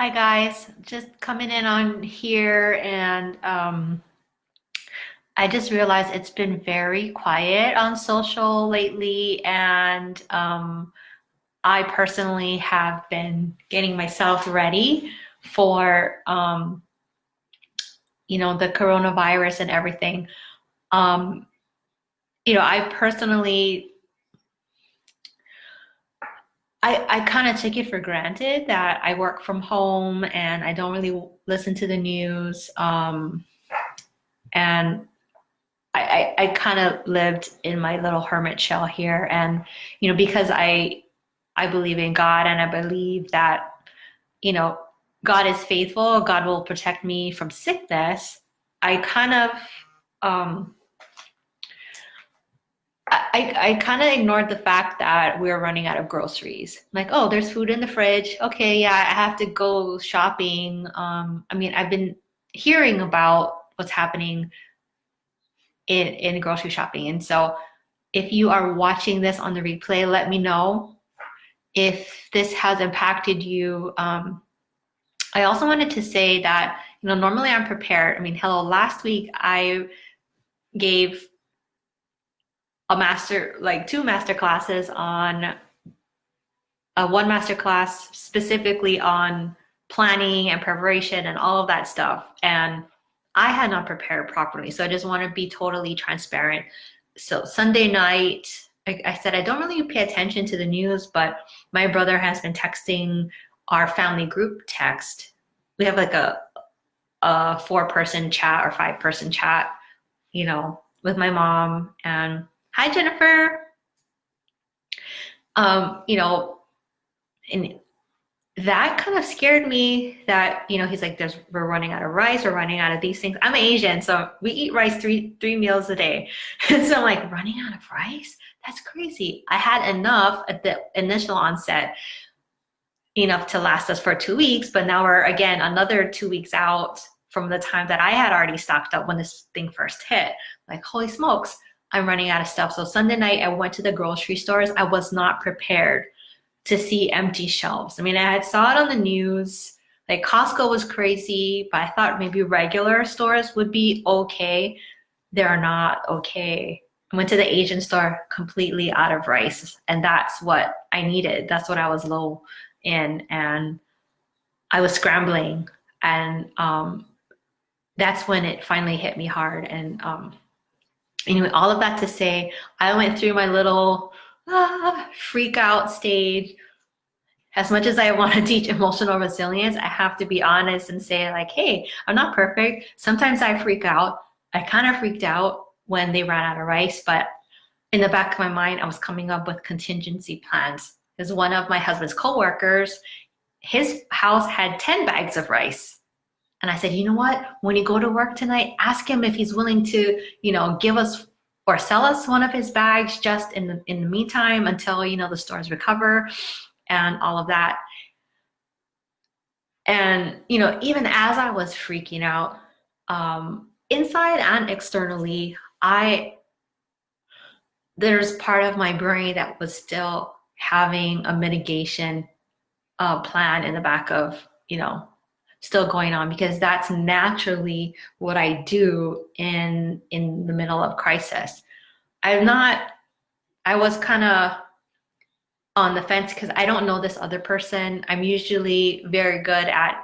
Hi guys, just coming in on here and I just realized it's been very quiet on social lately and I personally have been getting myself ready for the coronavirus and everything. Um, I personally I kind of take it for granted that I work from home and I don't really listen to the news. And I kind of lived in my little hermit shell here. And, because I believe in God and I believe that, you know, God is faithful, God will protect me from sickness. I kind of, um, I kind of ignored the fact that we are running out of groceries. Like, oh, there's food in the fridge. Okay, yeah, I have to go shopping. I mean, I've been hearing about what's happening in grocery shopping. And so if you are watching this on the replay, let me know if this has impacted you. I also wanted to say that, normally I'm prepared. I mean, hello, last week I gave two master classes on one master class specifically on planning and preparation and all of that stuff. And I had not prepared properly. So I just want to be totally transparent. So Sunday night, I said I don't really pay attention to the news, but my brother has been texting our family group text. We have like a four-person chat or five-person chat, with my mom. And hi, Jennifer. Um, you know, and that kind of scared me that, he's like, we're running out of rice, we're running out of these things. I'm Asian, so we eat rice three meals a day. And so I'm like, running out of rice? That's crazy. I had enough at the initial onset, enough to last us for 2 weeks, but now we're again another 2 weeks out from the time that I had already stocked up when this thing first hit. Like, holy smokes, I'm running out of stuff. So Sunday night, I went to the grocery stores. I was not prepared to see empty shelves. I mean, I had saw it on the news, like Costco was crazy, but I thought maybe regular stores would be okay. They're not okay. I went to the Asian store completely out of rice, and that's what I needed. That's what I was low in, and I was scrambling, and that's when it finally hit me hard. And anyway, all of that to say, I went through my little freak out stage. As much as I want to teach emotional resilience, I have to be honest and say, like, hey, I'm not perfect. Sometimes I freak out. I kind of freaked out when they ran out of rice, but in the back of my mind, I was coming up with contingency plans. Because one of my husband's coworkers, his house had 10 bags of rice. And I said, you know what? When you go to work tonight, ask him if he's willing to, give us or sell us one of his bags just in the meantime until, the stores recover and all of that. And, even as I was freaking out, inside and externally, there's part of my brain that was still having a mitigation plan in the back of, still going on, because that's naturally what I do in the middle of crisis. I was kind of on the fence because I don't know this other person. I'm usually very good at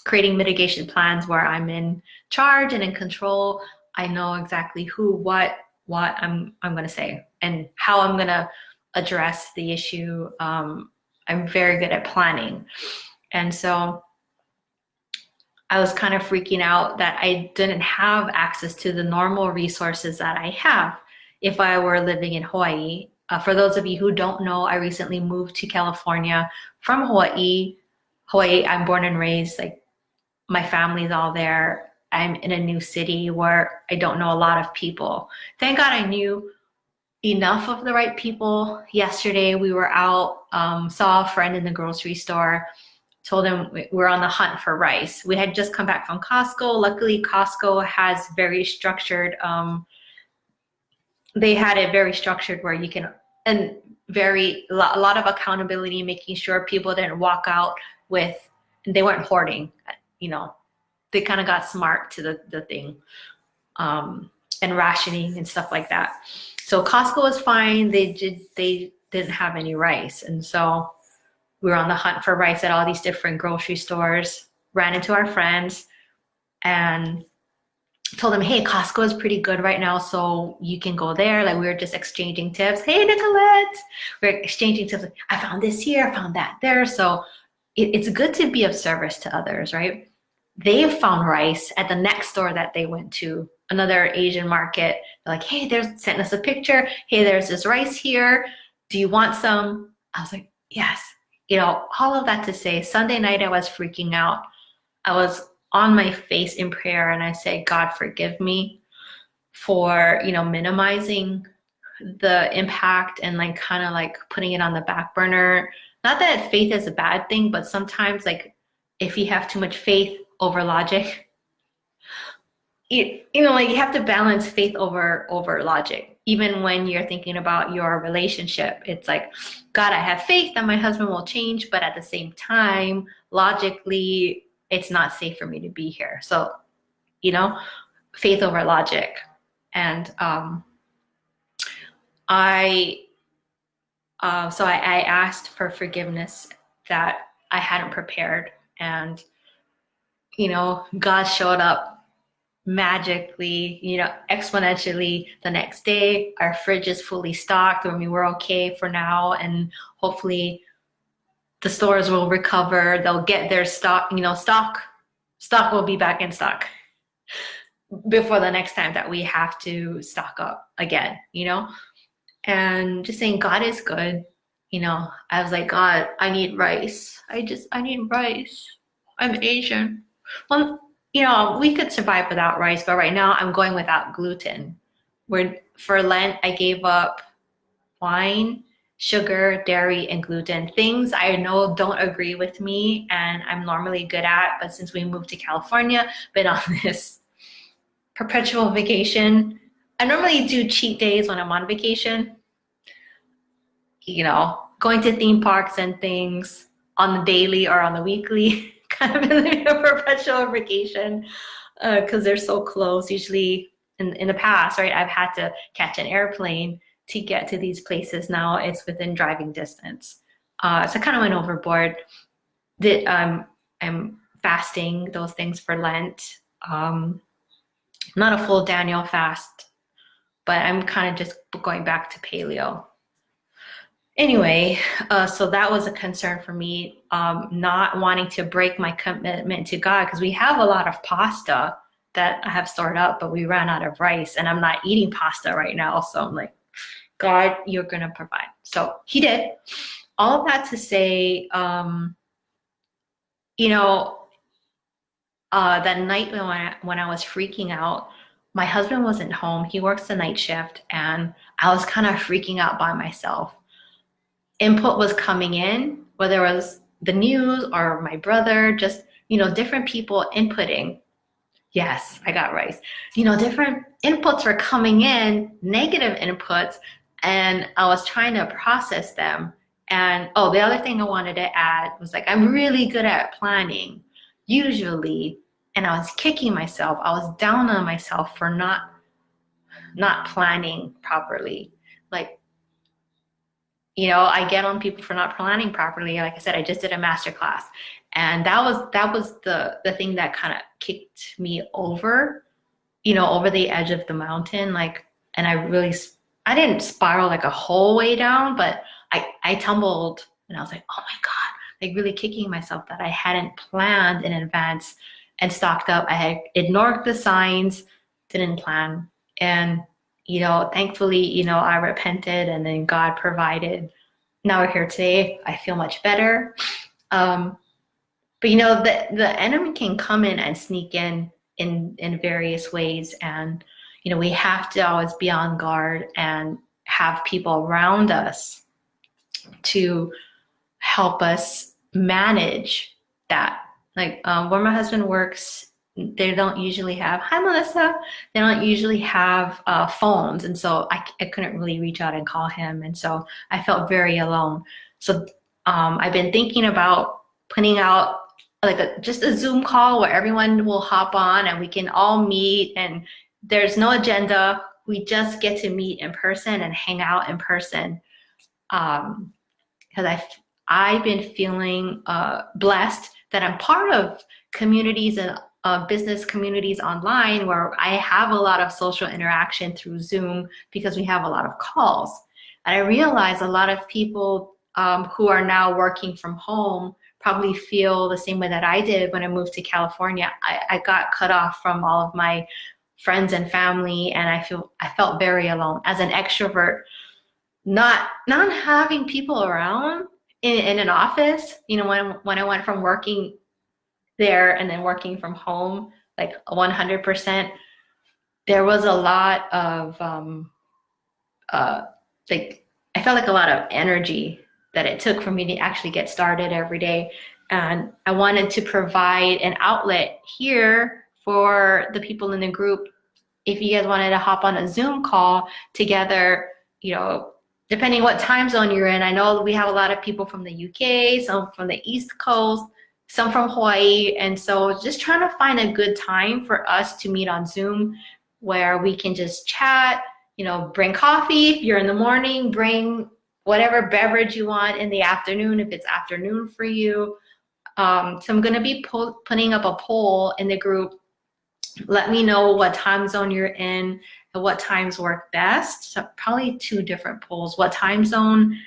creating mitigation plans where I'm in charge and in control. I know exactly who, what I'm going to say and how I'm going to address the issue. I'm very good at planning. And so I was kind of freaking out that I didn't have access to the normal resources that I have if I were living in Hawaii. For those of you who don't know, I recently moved to California from Hawaii. Hawaii, I'm born and raised, like my family's all there. I'm in a new city where I don't know a lot of people. Thank God I knew enough of the right people. Yesterday we were out, saw a friend in the grocery store, told him we're on the hunt for rice. We had just come back from Costco. Luckily, Costco has very structured, they had it very structured where you can, and a lot of accountability, making sure people didn't walk out with they weren't hoarding, you know, they kind of got smart to the thing, and rationing and stuff like that. So Costco was fine. They didn't have any rice. And so we were on the hunt for rice at all these different grocery stores, ran into our friends and told them, hey, Costco is pretty good right now, so you can go there. Like, we were just exchanging tips. Hey, Nicolette, we're exchanging tips. I found this here, I found that there. So it's good to be of service to others, right? They found rice at the next store that they went to, another Asian market. They're like, hey, there's, sent us a picture. Hey, there's this rice here. Do you want some? I was like, yes. You know, all of that to say, Sunday night I was freaking out. I was on my face in prayer and I said, God, forgive me for, you know, minimizing the impact and like kind of like putting it on the back burner. Not that faith is a bad thing, but sometimes like if you have too much faith over logic, you know, like you have to balance faith over logic. Even when you're thinking about your relationship, it's like, God, I have faith that my husband will change, but at the same time, logically, it's not safe for me to be here. So, you know, faith over logic. And I asked for forgiveness that I hadn't prepared. And, you know, God showed up magically, you know, exponentially the next day. Our fridge is fully stocked. I mean, we're okay for now. And hopefully the stores will recover. They'll get their stock, you know, stock will be back in stock before the next time that we have to stock up again, you know? And just saying God is good. You know, I was like, God, I need rice. I need rice. I'm Asian. Well, you know, we could survive without rice, but right now I'm going without gluten. Where for Lent, I gave up wine, sugar, dairy, and gluten. Things I know don't agree with me and I'm normally good at, but since we moved to California, been on this perpetual vacation. I normally do cheat days when I'm on vacation, you know, going to theme parks and things on the daily or on the weekly, kind of in a perpetual vacation because they're so close. Usually in the past, right, I've had to catch an airplane to get to these places. Now it's within driving distance. So I kind of went overboard. I'm fasting those things for Lent. Not a full Daniel fast, but I'm kind of just going back to paleo. Anyway, so that was a concern for me, not wanting to break my commitment to God because we have a lot of pasta that I have stored up, but we ran out of rice and I'm not eating pasta right now. So I'm like, God, you're going to provide. So he did. All of that to say, you know, that night when I was freaking out, my husband wasn't home. He works the night shift and I was kind of freaking out by myself. Input was coming in, whether it was the news or my brother, just, you know, different people inputting. Yes, I got rice. You know, different inputs were coming in, negative inputs, and I was trying to process them. And oh, the other thing I wanted to add was like, I'm really good at planning, usually, and I was kicking myself. I was down on myself for not planning properly. Like, you know, I get on people for not planning properly. Like I said, I just did a master class, and that was the thing that kind of kicked me over, you know, over the edge of the mountain. Like, and I didn't spiral like a whole way down, but I tumbled, and I was like, oh my God, like really kicking myself that I hadn't planned in advance and stocked up. I had ignored the signs, didn't plan, and you know, thankfully, you know, I repented and then God provided. Now we're here today. I feel much better. But you know, the enemy can come in and sneak in various ways. And, you know, we have to always be on guard and have people around us to help us manage that. Like where my husband works, they don't usually have, hi Melissa, they don't usually have phones. And so I couldn't really reach out and call him. And so I felt very alone. So I've been thinking about putting out like just a Zoom call where everyone will hop on and we can all meet, and there's no agenda. We just get to meet in person and hang out in person. Because I've been feeling blessed that I'm part of communities and business communities online where I have a lot of social interaction through Zoom because we have a lot of calls. And I realize a lot of people who are now working from home probably feel the same way that I did when I moved to California. I got cut off from all of my friends and family, and I felt very alone as an extrovert. Not having people around in an office, when I went from working there and then working from home, like 100%, there was a lot of like I felt like a lot of energy that it took for me to actually get started every day. And I wanted to provide an outlet here for the people in the group. If you guys wanted to hop on a Zoom call together, depending what time zone you're in. I know we have a lot of people from the UK, some from the East Coast, some from Hawaii. And so just trying to find a good time for us to meet on Zoom where we can just chat, bring coffee if you're in the morning, bring whatever beverage you want in the afternoon if it's afternoon for you. So I'm going to be putting up a poll in the group. Let me know what time zone you're in and what times work best. So probably 2 different polls. What time zone?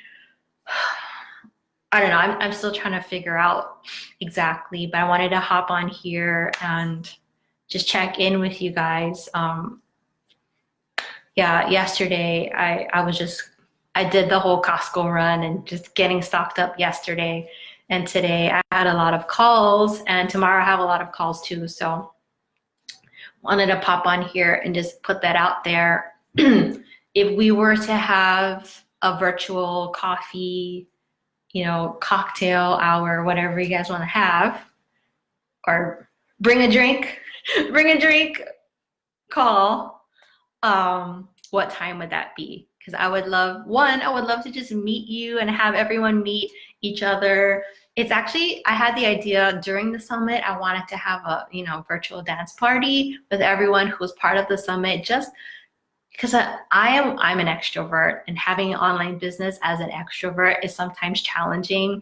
I don't know. I'm still trying to figure out exactly, but I wanted to hop on here and just check in with you guys. Yesterday I did the whole Costco run and just getting stocked up yesterday. And today I had a lot of calls, and tomorrow I have a lot of calls too. So wanted to pop on here and just put that out there. If we were to have a virtual coffee, cocktail hour, whatever you guys want to have, or bring a drink call, what time would that be? Because I would love to just meet you and have everyone meet each other. It's actually, I had the idea during the summit, I wanted to have a, virtual dance party with everyone who was part of the summit, just because I'm an extrovert, and having an online business as an extrovert is sometimes challenging,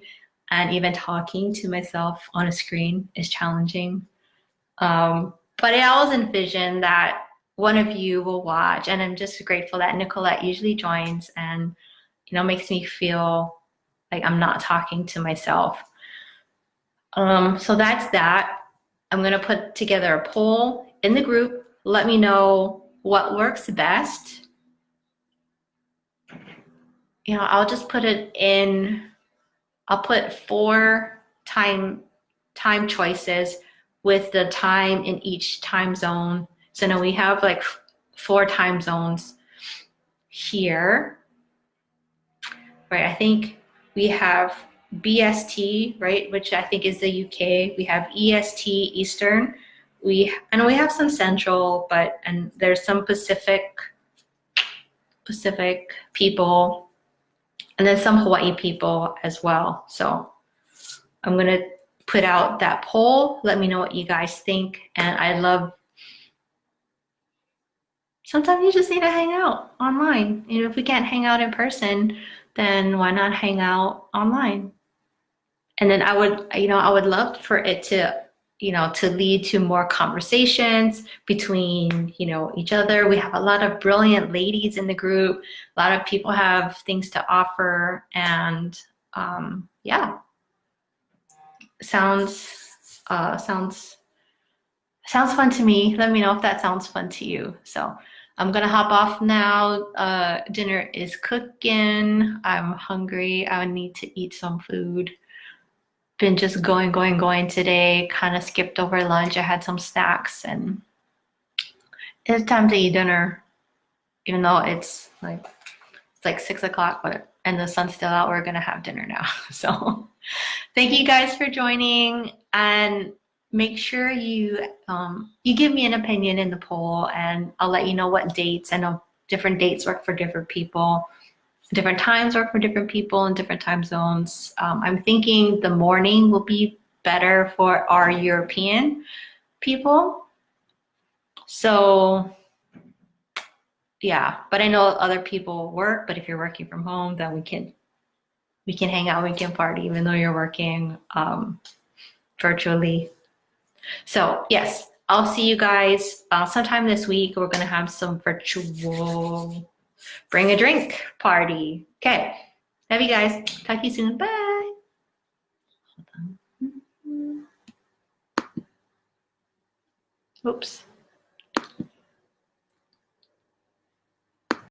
and even talking to myself on a screen is challenging. But I always envision that one of you will watch, and I'm just grateful that Nicolette usually joins and makes me feel like I'm not talking to myself. So that's that. I'm gonna put together a poll in the group. Let me know what works best. I'll just put it in. I'll put 4 time choices with the time in each time zone. So now we have like 4 time zones here, right? I think we have BST, right, which I think is the UK. We have EST, Eastern. I know we have some Central, and there's some Pacific people, and then some Hawaii people as well. So I'm gonna put out that poll. Let me know what you guys think. And sometimes you just need to hang out online. If we can't hang out in person, then why not hang out online? And then I would love for it to, to lead to more conversations between, each other. We have a lot of brilliant ladies in the group. A lot of people have things to offer, and sounds fun to me. Let me know if that sounds fun to you. So I'm gonna hop off now. Dinner is cooking. I'm hungry. I need to eat some food. Been just going today. Kind of skipped over lunch. I had some snacks, and it's time to eat dinner. Even though it's like 6 o'clock, and the sun's still out, we're gonna have dinner now. So thank you guys for joining, and make sure you give me an opinion in the poll, and I'll let you know what dates. I know different dates work for different people. Different times work for different people in different time zones. I'm thinking the morning will be better for our European people. So yeah, but I know other people work, but if you're working from home, then we can hang out, we can party, even though you're working virtually. So yes, I'll see you guys sometime this week. We're gonna have some virtual bring a drink party. Okay, love you guys. Talk to you soon. Bye. Oops.